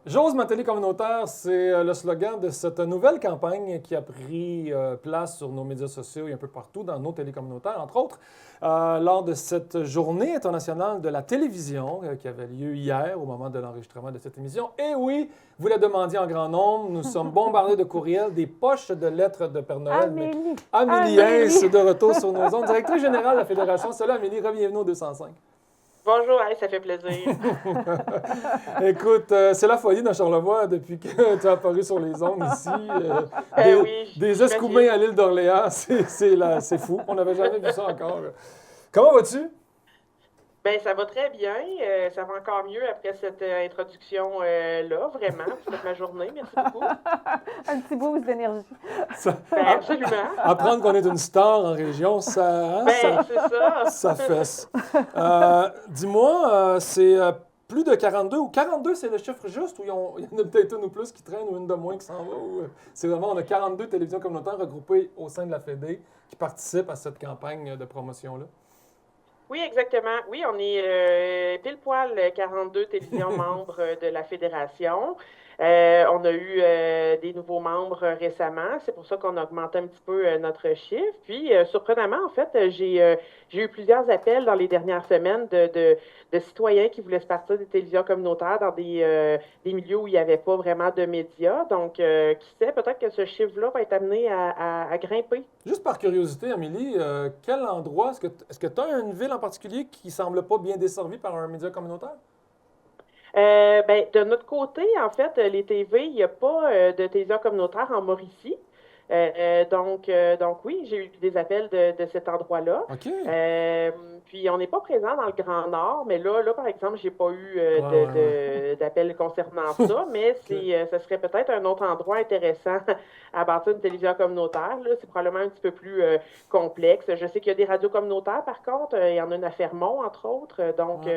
J'ose ma télé communautaire, c'est le slogan de cette nouvelle campagne qui a pris place sur nos médias sociaux et un peu partout dans nos télés communautaires, entre autres, lors de cette journée internationale de la télévision qui avait lieu hier au moment de l'enregistrement de cette émission. Et oui, vous la demandiez en grand nombre, nous sommes bombardés de courriels, des poches de lettres de Père Noël. Amélie! Amélie Hens, de retour sur nos ondes, directrice générale de la Fédération. Salut Amélie, bienvenue au 205. Bonjour, hey, ça fait plaisir. Écoute, c'est la folie dans Charlevoix depuis que tu as apparu sur les ondes ici. Des escoumins à l'île d'Orléans, c'est fou. On n'avait jamais vu ça encore. Comment vas-tu? Ben, ça va très bien. Ça va encore mieux après cette introduction-là, vraiment. Toute ma journée. Merci beaucoup. Un petit boost d'énergie. Absolument. Apprendre qu'on est une star en région, ça... c'est ça. Ça fesse. Dis-moi, c'est plus de 42 ou 42, c'est le chiffre juste ou il y en a peut-être une ou plus qui traîne ou une de moins qui s'en va? C'est vraiment, on a 42 télévisions communautaires regroupées au sein de la Fédé qui participent à cette campagne de promotion-là? Oui, exactement. Oui, on est pile poil 42 télévisions membres de la Fédération. On a eu des nouveaux membres récemment. C'est pour ça qu'on a augmenté un petit peu notre chiffre. Puis, surprenamment, en fait, j'ai eu plusieurs appels dans les dernières semaines de citoyens qui voulaient se partir des télévisions communautaires dans des milieux où il n'y avait pas vraiment de médias. Donc, qui sait, peut-être que ce chiffre-là va être amené à grimper. Juste par curiosité, Amélie, quel endroit, est-ce que tu as une ville en particulier qui ne semble pas bien desservie par un média communautaire? De notre côté, en fait, les TV, il n'y a pas de télévision communautaire en Mauricie. Donc oui, j'ai eu des appels de cet endroit-là. OK. Puis on n'est pas présent dans le Grand Nord, mais là par exemple, j'ai pas eu d'appels concernant ça, mais ce serait peut-être un autre endroit intéressant à bâtir une télévision communautaire. Là, c'est probablement un petit peu plus complexe. Je sais qu'il y a des radios communautaires, par contre, il y en a une à Fermont, entre autres. Donc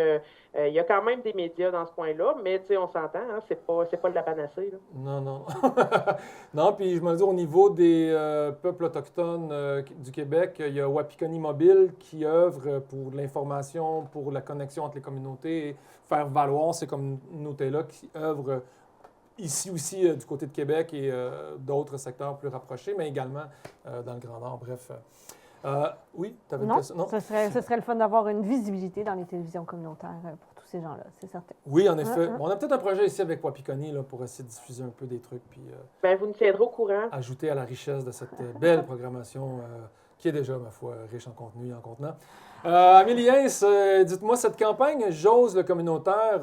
il y a quand même des médias dans ce point-là, mais tu sais, on s'entend, hein, c'est pas de la panacée. Là. Non. Non, puis je me dis, au niveau des peuples autochtones du Québec, il y a Wapikoni Mobile qui œuvre pour l'information, pour la connexion entre les communautés, et faire valoir ces communautés-là qui œuvrent ici aussi du côté de Québec et d'autres secteurs plus rapprochés, mais également dans le Grand Nord. Bref. Oui, tu avais une question? Non, ce serait le fun d'avoir une visibilité dans les télévisions communautaires pour tous ces gens-là, c'est certain. Oui, en effet. On a peut-être un projet ici avec Wapikoni là, pour essayer de diffuser un peu des trucs, puis vous nous tiendrez au courant. Ajouter à la richesse de cette belle programmation qui est déjà, ma foi, riche en contenu et en contenant. Amélie Hens, dites-moi, cette campagne J'ose le communautaire,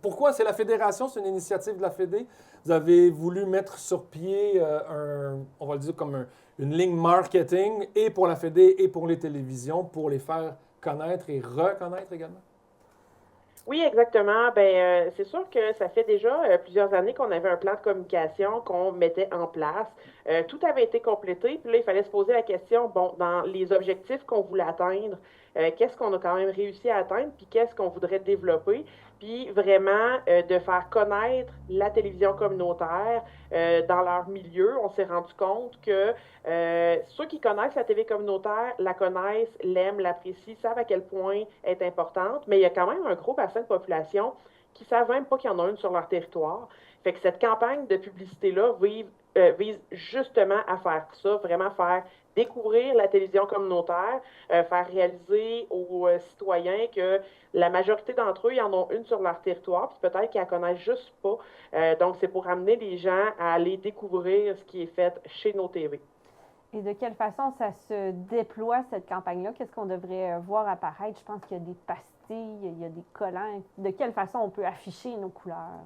pourquoi? C'est la Fédération, c'est une initiative de la Fédé. Vous avez voulu mettre sur pied on va le dire comme une ligne marketing, et pour la Fédé et pour les télévisions, pour les faire connaître et reconnaître également? Oui, exactement. C'est sûr que ça fait déjà plusieurs années qu'on avait un plan de communication qu'on mettait en place. Tout avait été complété, puis là, il fallait se poser la question, bon, dans les objectifs qu'on voulait atteindre, qu'est-ce qu'on a quand même réussi à atteindre, puis qu'est-ce qu'on voudrait développer, puis vraiment de faire connaître la télévision communautaire dans leur milieu. On s'est rendu compte que ceux qui connaissent la TV communautaire la connaissent, l'aiment, l'apprécient, savent à quel point elle est importante, mais il y a quand même un gros bassin de population qui ne savent même pas qu'il y en a une sur leur territoire. Fait que cette campagne de publicité-là vise justement à faire ça, vraiment faire découvrir la télévision communautaire, faire réaliser aux citoyens que la majorité d'entre eux, ils en ont une sur leur territoire, puis peut-être qu'ils ne la connaissent juste pas. Donc, c'est pour amener les gens à aller découvrir ce qui est fait chez nos TV. Et de quelle façon ça se déploie, cette campagne-là? Qu'est-ce qu'on devrait voir apparaître? Je pense qu'il y a des pastilles, il y a des collants. De quelle façon on peut afficher nos couleurs?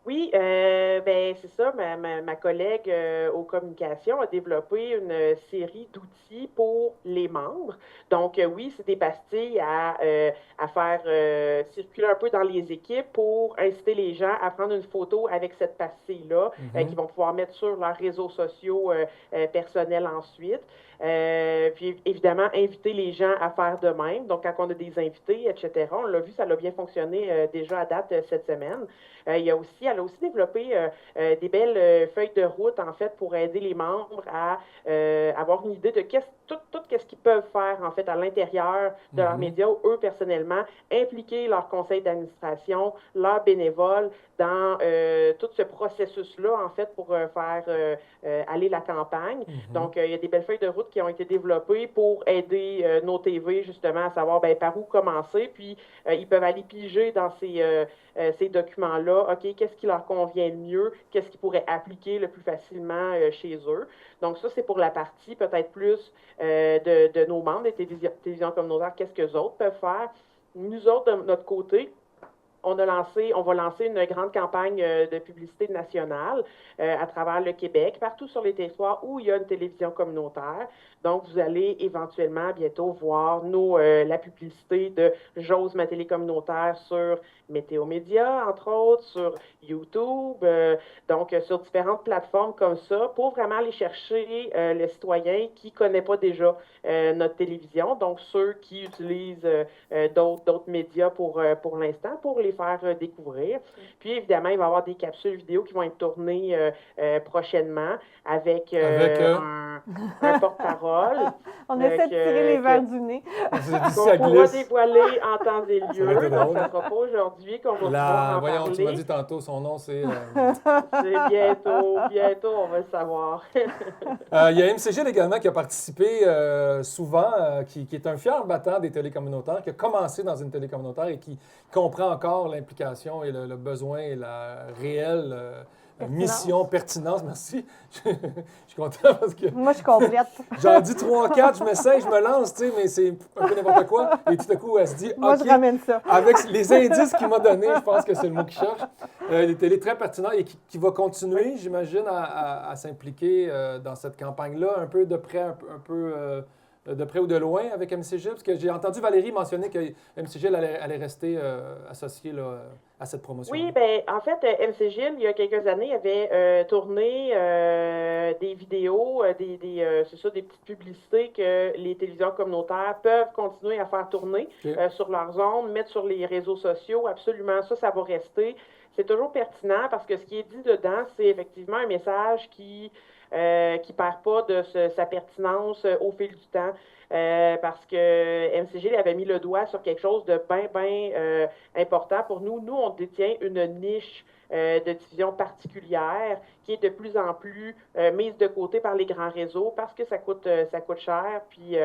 Oui, c'est ça. Ma collègue aux communications a développé une série d'outils pour les membres. Donc, oui, c'est des pastilles à faire circuler un peu dans les équipes pour inciter les gens à prendre une photo avec cette pastille-là, qu'ils vont pouvoir mettre sur leurs réseaux sociaux personnels ensuite. Puis évidemment, inviter les gens à faire de même. Donc, quand on a des invités, etc., on l'a vu, ça a bien fonctionné déjà à date cette semaine. Il y a aussi à elle a aussi développé des belles feuilles de route, en fait, pour aider les membres à avoir une idée de tout ce qu'ils peuvent faire, en fait, à l'intérieur de leurs médias, ou eux, personnellement, impliquer leur conseil d'administration, leurs bénévoles dans tout ce processus-là, en fait, pour faire aller la campagne. Donc, il y a des belles feuilles de route qui ont été développées pour aider nos TV, justement, à savoir par où commencer. Puis, ils peuvent aller piger dans ces documents-là. OK, qu'est-ce qui leur convient le mieux? Qu'est-ce qu'ils pourraient appliquer le plus facilement chez eux? Donc, ça, c'est pour la partie peut-être plus de nos membres des télévisions communautaires. Qu'est-ce qu'eux autres peuvent faire? Nous autres, de notre côté, on va lancer une grande campagne de publicité nationale à travers le Québec, partout sur les territoires où il y a une télévision communautaire. Donc, vous allez éventuellement bientôt voir la publicité de J'ose ma télé communautaire sur Météo Média, entre autres, sur YouTube, donc sur différentes plateformes comme ça, pour vraiment aller chercher le citoyen qui ne connaît pas déjà notre télévision, donc ceux qui utilisent d'autres médias pour l'instant, pour les faire découvrir. Puis, évidemment, il va y avoir des capsules vidéo qui vont être tournées prochainement avec un porte-parole. On essaie de tirer les verres du nez. Qu'on pourra dévoiler en temps et lieu. Ça ne sera pas aujourd'hui qu'on va pouvoir en voyons, parler. tu m'as dit tantôt, son nom, c'est... C'est bientôt, on va le savoir. Il y a MCGIL également qui a participé souvent, qui est un fier battant des télécommunautaires, qui a commencé dans une télécommunautaire et qui comprend encore l'implication et le besoin et la réelle mission, pertinence, merci. Je suis content parce que... Moi, je complète. J'en dis 3-4, je m'essaye, je me lance, tu sais, mais c'est un peu n'importe quoi. Et tout à coup, elle se dit, moi, OK, je ramène ça. avec les indices qu'il m'a donnés, je pense que c'est le mot qu'il cherche, des télés très pertinents et qui va continuer, j'imagine, à s'impliquer dans cette campagne-là, un peu de près, un peu de près ou de loin avec MCGIL, parce que j'ai entendu Valérie mentionner que MCGIL allait rester associé là, à cette promotion. Oui, bien, en fait, MCGIL, il y a quelques années, avait tourné des vidéos, c'est ça, des petites publicités que les télévisions communautaires peuvent continuer à faire tourner sur leur ondes, mettre sur les réseaux sociaux. Absolument, ça va rester. C'est toujours pertinent parce que ce qui est dit dedans, c'est effectivement un message qui perd pas de sa pertinence au fil du temps. Parce que MCGIL avait mis le doigt sur quelque chose de bien important pour nous. Nous, on détient une niche de diffusion particulière qui est de plus en plus mise de côté par les grands réseaux parce que ça coûte cher. Puis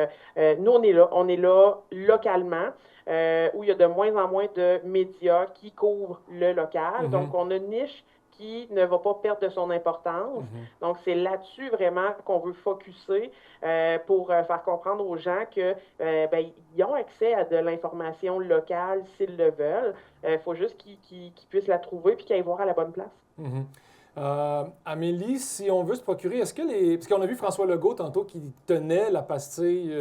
nous, on est là localement. Où il y a de moins en moins de médias qui couvrent le local. Donc, on a une niche qui ne va pas perdre de son importance. Donc, c'est là-dessus vraiment qu'on veut focusser pour faire comprendre aux gens que ils ont accès à de l'information locale s'ils le veulent. Il faut juste qu'ils puissent la trouver et qu'ils aillent voir à la bonne place. Amélie, si on veut se procurer, est-ce que parce qu'on a vu François Legault tantôt qui tenait la pastille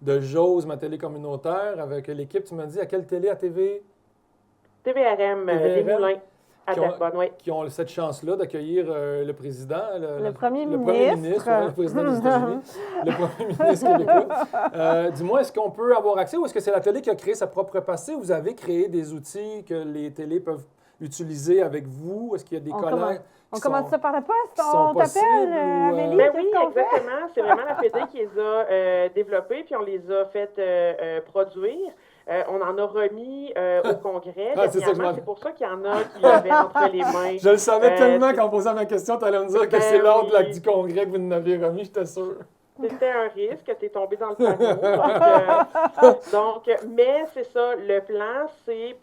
de J'ose ma télé communautaire avec l'équipe, tu m'as dit à quelle télé, à TV? TVRM, Les Moulins. Qui ont cette chance-là d'accueillir le président, le premier ministre, le président des États-Unis, le premier ministre québécois. Dis-moi, est-ce qu'on peut avoir accès ou est-ce que c'est la télé qui a créé sa propre pastille ou vous avez créé des outils que les télés peuvent utiliser avec vous? Est-ce qu'il y a des collègues? On commence ça par la poste? On t'appelle, Amélie? Ben oui, exactement. C'est vraiment la Fédé qui les a développés puis on les a fait produire. On en a remis au Congrès. C'est pour ça qu'il y en a qui l'avaient entre les mains. Je le savais tellement qu'en posant ma question, tu allais me dire que c'est lors du Congrès que vous nous aviez remis, j'étais sûr. C'était un risque, tu es tombé dans le panneau. Mais c'est ça, le plan, c'est,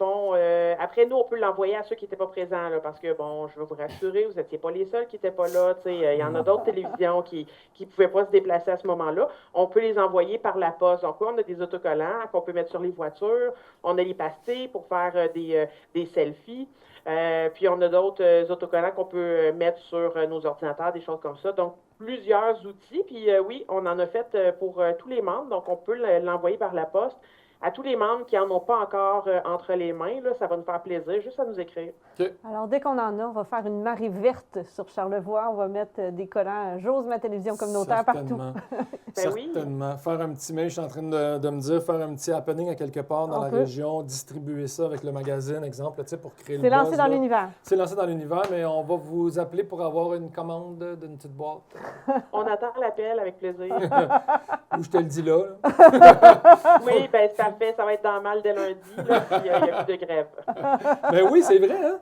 après nous, on peut l'envoyer à ceux qui n'étaient pas présents, là, parce que, je veux vous rassurer, vous n'étiez pas les seuls qui n'étaient pas là. Il y en a d'autres télévisions qui ne pouvaient pas se déplacer à ce moment-là. On peut les envoyer par la poste. Donc, on a des autocollants qu'on peut mettre sur les voitures. On a les pastilles pour faire des selfies. Puis, on a d'autres autocollants qu'on peut mettre sur nos ordinateurs, des choses comme ça. Donc, plusieurs outils. Puis, oui, on en a fait pour tous les membres. Donc, on peut l'envoyer par la poste. à tous les membres qui n'en ont pas encore entre les mains, là, ça va nous faire plaisir, juste à nous écrire. OK. Alors, dès qu'on en a, on va faire une marée verte sur Charlevoix. On va mettre des collants J'ose ma télévision communautaire partout. Certainement. Faire un petit mail, je suis en train de me dire, faire un petit happening à quelque part dans la région, distribuer ça avec le magazine, exemple, tu sais, pour créer le buzz. C'est lancé dans l'univers. C'est lancé dans l'univers, mais on va vous appeler pour avoir une commande d'une petite boîte. On attend l'appel avec plaisir. Ou je te le dis là. Oui, bien, c'est parfait. Ça va être dans le mal dès lundi, là, puis il n'y a plus de grève. Ben oui, c'est vrai, hein?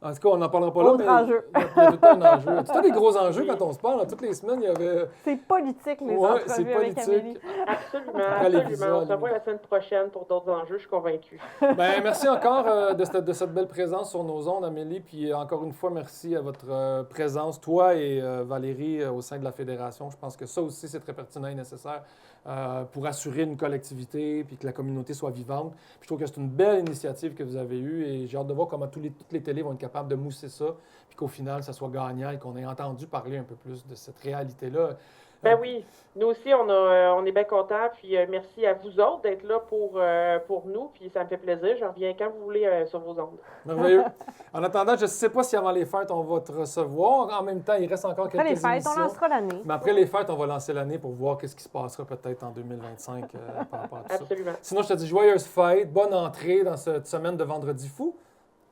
En tout cas, on n'en parlera pas là. Autre enjeu. Il y a tout un enjeu. Tout un des gros enjeux quand on se parle. Toutes les semaines, il y avait... C'est politique, les Ouais, c'est entrevues avec politique. Amélie. Absolument, Après les absolument. visas, On se revoit la semaine prochaine pour d'autres enjeux, je suis convaincue. Ben, merci encore de cette belle présence sur nos ondes, Amélie. Puis encore une fois, merci à votre présence, toi et Valérie, au sein de la Fédération. Je pense que ça aussi, c'est très pertinent et nécessaire pour assurer une collectivité puis que la communauté soit vivante. Puis je trouve que c'est une belle initiative que vous avez eue et j'ai hâte de voir comment toutes les télés vont être capables de mousser ça puis qu'au final, ça soit gagnant et qu'on ait entendu parler un peu plus de cette réalité-là. Ben oui, nous aussi, on est bien contents. Puis merci à vous autres d'être là pour nous. Puis ça me fait plaisir. Je reviens quand vous voulez sur vos ondes. Merveilleux. En attendant, je ne sais pas si avant les fêtes, on va te recevoir. En même temps, il reste encore quelques Après les fêtes, émissions. on lancera l'année. Mais après les fêtes, on va lancer l'année pour voir qu'est-ce qui se passera peut-être en 2025 par rapport à tout ça. Absolument. Sinon, je te dis joyeuses fêtes, bonne entrée dans cette semaine de Vendredi fou.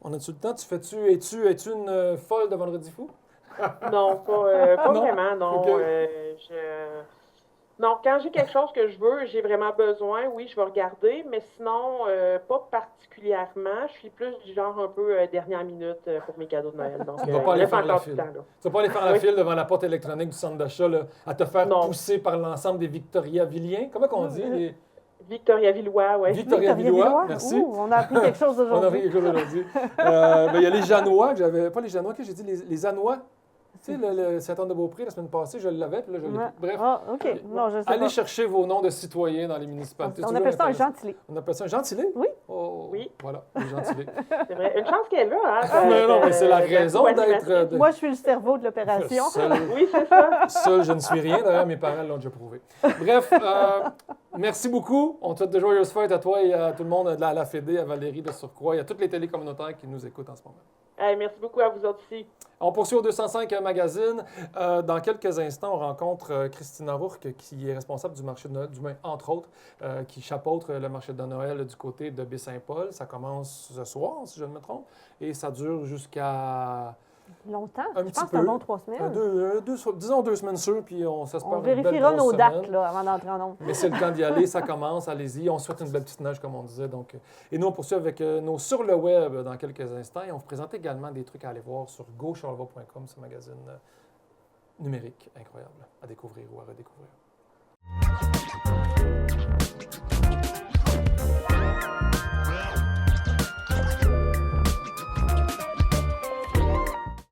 On a-tu le temps? Es-tu une folle de Vendredi fou? Non, pas Non? vraiment, non. Ok. Non, quand j'ai quelque chose que je veux, j'ai vraiment besoin, oui, je vais regarder, mais sinon, pas particulièrement. Je suis plus du genre un peu dernière minute pour mes cadeaux de Noël. Donc, Tu ne vas pas aller faire la encore du file. temps, là. Tu vas pas aller faire la file devant la porte électronique du centre d'achat là, à te faire Non. pousser par l'ensemble des Victoria-Villiens. Comment qu'on dit? Les... Victoria Villois, oui. Victoria-Villois, merci. Ouh, on a appris quelque chose On a appris aujourd'hui. quelque chose aujourd'hui. Ben, il y a les Janois, que j'avais. Pas les Janois, que j'ai dit les Anois. Tu sais, le Saint-Anne-de-Beaupré, la semaine passée, je l'avais, puis là, je l'ai plus. Bref. Ah, OK. Non, je sais Allez pas. chercher vos noms de citoyens dans les municipalités. On C'est toujours appelle ça un intéressant. gentilé. On appelle ça un gentilé? Oui. Oh, Oui. Voilà, un gentilé. C'est vrai. Une chance qu'elle est là, hein? Mais non, mais c'est la raison co-animatrice. d'être. Moi, je suis le cerveau de l'opération. Seul, Oui, c'est ça. seul, je ne suis rien. D'ailleurs, mes parents l'ont déjà prouvé. Bref, merci beaucoup. On te souhaite de joyeuses fêtes à toi et à tout le monde de la Fédé, à Valérie de Surcroît et à toutes les télés communautaires qui nous écoutent en ce moment. Merci beaucoup à vous autres aussi. On poursuit au 205 Magazine. Dans quelques instants, on rencontre Christina Rourke, qui est responsable du marché de Noël, du moins, entre autres, qui chapeautre le marché de Noël du côté de Baie-Saint-Paul. Ça commence ce soir, si je ne me trompe, et ça dure jusqu'à... Longtemps. Un Je petit pense que c'est un peu. bon 3 semaines. Disons 2 semaines sûres, puis on s'espère On une belle vérifiera grosse nos dates semaine. là, avant d'entrer en ondes. Mais c'est le temps d'y aller, ça commence, allez-y. On souhaite une belle petite neige, comme on disait. Donc, et nous, on poursuit avec nos Sur le web dans quelques instants. Et on vous présente également des trucs à aller voir sur gocharlevoix.com, ce magazine numérique incroyable à découvrir ou à redécouvrir.